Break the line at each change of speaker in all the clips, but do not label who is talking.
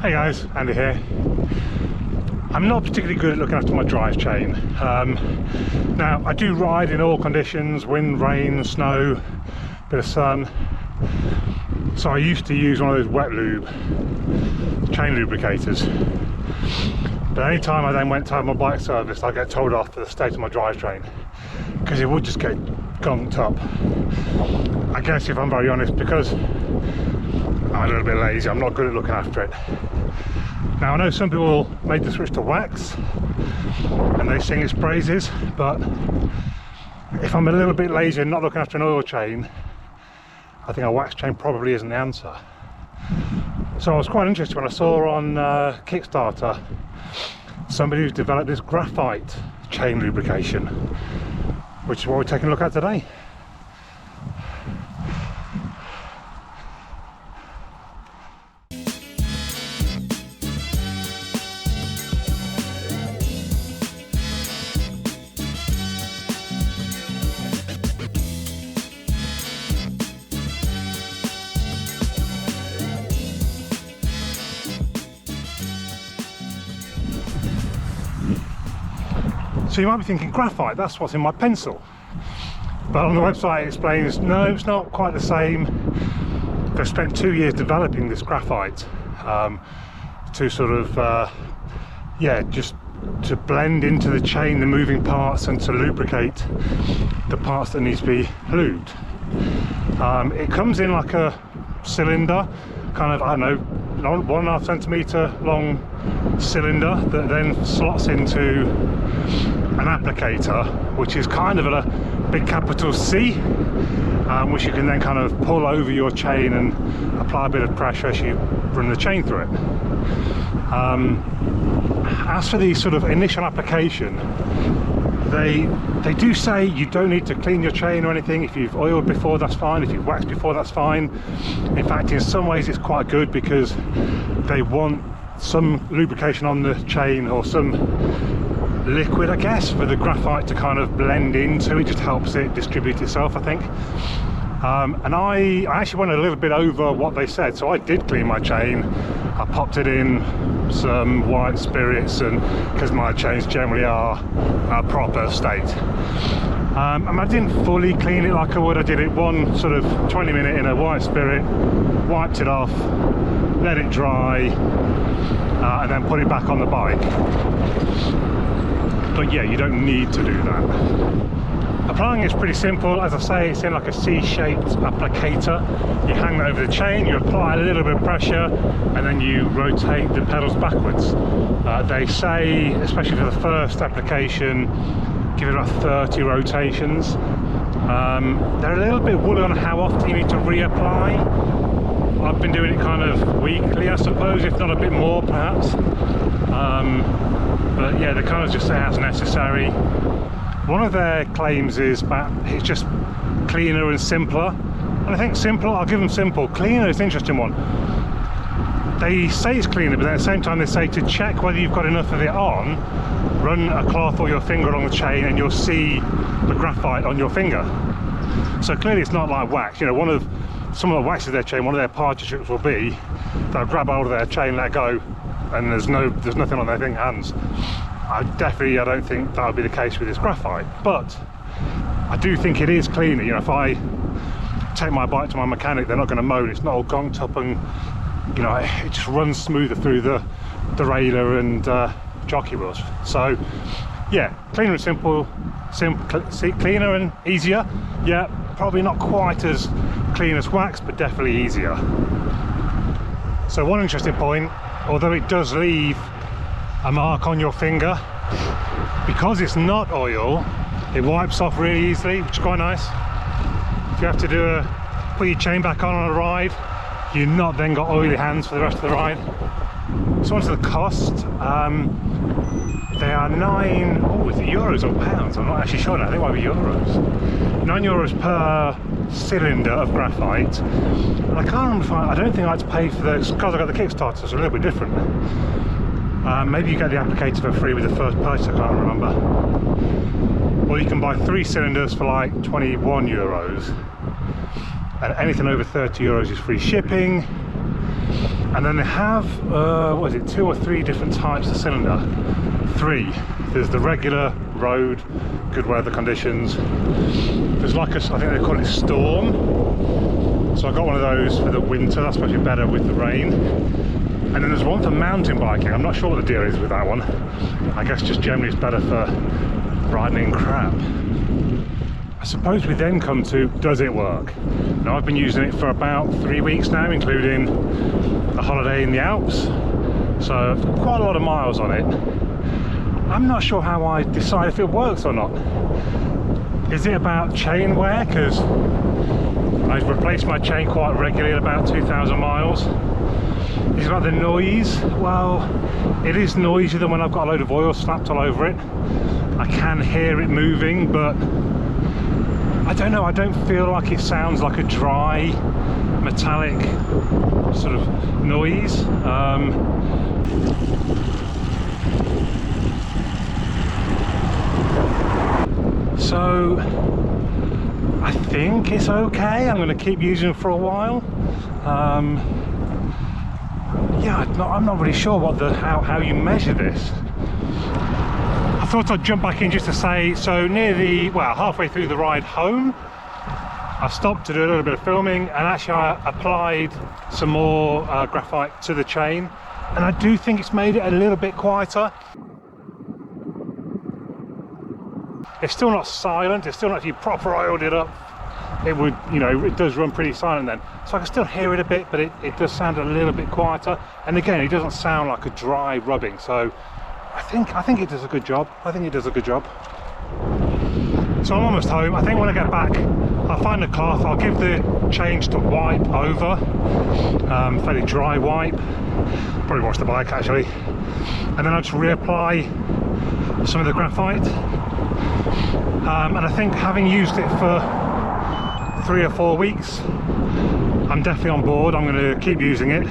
Hey guys, Andy here. I'm not particularly good at looking after my drive chain. Now, I do ride in all conditions, wind, rain, snow, bit of sun. So I used to use one of those wet lube chain lubricators. But any time I then went to have my bike serviced, I get told off for the state of my drivetrain because it would just get gunked up. I guess if I'm very honest, because I'm a little bit lazy, I'm not good at looking after it. Now I know some people made the switch to wax and they sing its praises, but if I'm a little bit lazy and not looking after an oil chain, I think a wax chain probably isn't the answer. So I was quite interested when I saw on Kickstarter somebody who's developed this graphite chain lubrication, which is what we're taking a look at today. So you might be thinking, graphite, that's what's in my pencil. But on the website it explains, no, it's not quite the same. They've spent 2 years developing this graphite to sort of, just to blend into the chain the moving parts and to lubricate the parts that need to be lubed. It comes in like a cylinder, kind of, I don't know, 1.5 centimetre long cylinder that then slots into an applicator, which is kind of a big capital C, which you can then kind of pull over your chain and apply a bit of pressure as you run the chain through it. As for the sort of initial application, they do say you don't need to clean your chain or anything. If you've oiled before, that's fine. If you've waxed before, that's fine. In fact, in some ways it's quite good because they want some lubrication on the chain or some liquid, I guess, for the graphite to kind of blend into. It just helps it distribute itself, I think. And I actually went a little bit over what they said, so I did clean my chain. I popped it in some white spirits, and because my chains generally are a proper state. And I didn't fully clean it like I would. I did it one sort of 20-minute in a white spirit, wiped it off, let it dry, and then put it back on the bike. But yeah, you don't need to do that. Applying is pretty simple. As I say, it's in like a C-shaped applicator. You hang that over the chain, you apply a little bit of pressure, and then you rotate the pedals backwards. They say, especially for the first application, give it about 30 rotations. They're a little bit woolly on how often you need to reapply. I've been doing it kind of weekly, I suppose, if not a bit more perhaps. But yeah, they kind of just say as necessary. One of their claims is that it's just cleaner and simpler. And I think simple, I'll give them simple. Cleaner is an interesting one. They say it's cleaner, but then at the same time they say to check whether you've got enough of it on, run a cloth or your finger along the chain and you'll see the graphite on your finger. So clearly it's not like wax. You know, some of the waxes of their chain, one of their party tricks will be they'll grab hold of their chain, let go, and there's nothing on their hands. I don't think that would be the case with this graphite, but I do think it is cleaner. You know, if I take my bike to my mechanic, they're not going to moan. It's not all gonked up, and you know, it just runs smoother through the derailleur and jockey wheels. So yeah, cleaner and simple, cleaner and easier. Yeah, probably not quite as clean as wax, but definitely easier. So one interesting point, although it does leave a mark on your finger, because it's not oil, it wipes off really easily, which is quite nice. If you have to put your chain back on a ride, you've not then got oily hands for the rest of the ride. So onto the cost. They are is it euros or pounds? I'm not actually sure now. I think it might be euros. €9 per cylinder of graphite. And I can't remember I don't think I had to pay for those because I got the Kickstarter, so it's a little bit different. Maybe you get the applicator for free with the first purchase, I can't remember. Or you can buy 3 cylinders for like €21. And anything over €30 is free shipping. And then they have, what is it, 2 or 3 different types of cylinder. 3. There's the regular road, good weather conditions. There's like a, I think they call it storm. So I got one of those for the winter, that's supposed to be better with the rain. And then there's one for mountain biking. I'm not sure what the deal is with that one. I guess just generally it's better for riding in crap. I suppose we then come to, does it work? Now I've been using it for about 3 weeks now, including a holiday in the Alps. So I've got quite a lot of miles on it. I'm not sure how I decide if it works or not. Is it about chain wear? Because I replace my chain quite regularly at about 2,000 miles. Is it about the noise? Well, it is noisier than when I've got a load of oil slapped all over it. I can hear it moving, but I don't know, I don't feel like it sounds like a dry, metallic sort of noise. So I think it's okay. I'm going to keep using it for a while. Yeah, I'm not really sure what how you measure this. I thought I'd jump back in just to say, so near the, well, halfway through the ride home, I stopped to do a little bit of filming, and actually I applied some more graphite to the chain, and I do think it's made it a little bit quieter. It's still not silent, it's still not, if you proper oiled it up, it would, you know, it does run pretty silent then. So I can still hear it a bit, but it does sound a little bit quieter. And again, it doesn't sound like a dry rubbing. So I think it does a good job. I think it does a good job. So I'm almost home. I think when I get back, I'll find a cloth. I'll give the change to wipe over, fairly dry wipe. Probably wash the bike actually. And then I'll just reapply some of the graphite. And I think having used it for 3 or 4 weeks, I'm definitely on board. I'm going to keep using it.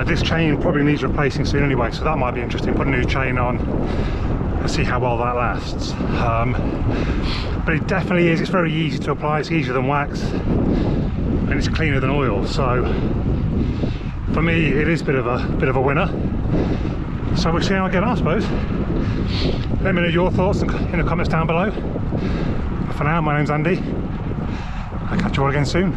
This chain probably needs replacing soon anyway, so that might be interesting. Put a new chain on and see how well that lasts. But it definitely is, it's very easy to apply, it's easier than wax, and it's cleaner than oil. So for me, it is a bit of a winner. So we'll see how I get on, I suppose. Let me know your thoughts in the comments down below. But for now, my name's Andy. I'll catch you all again soon.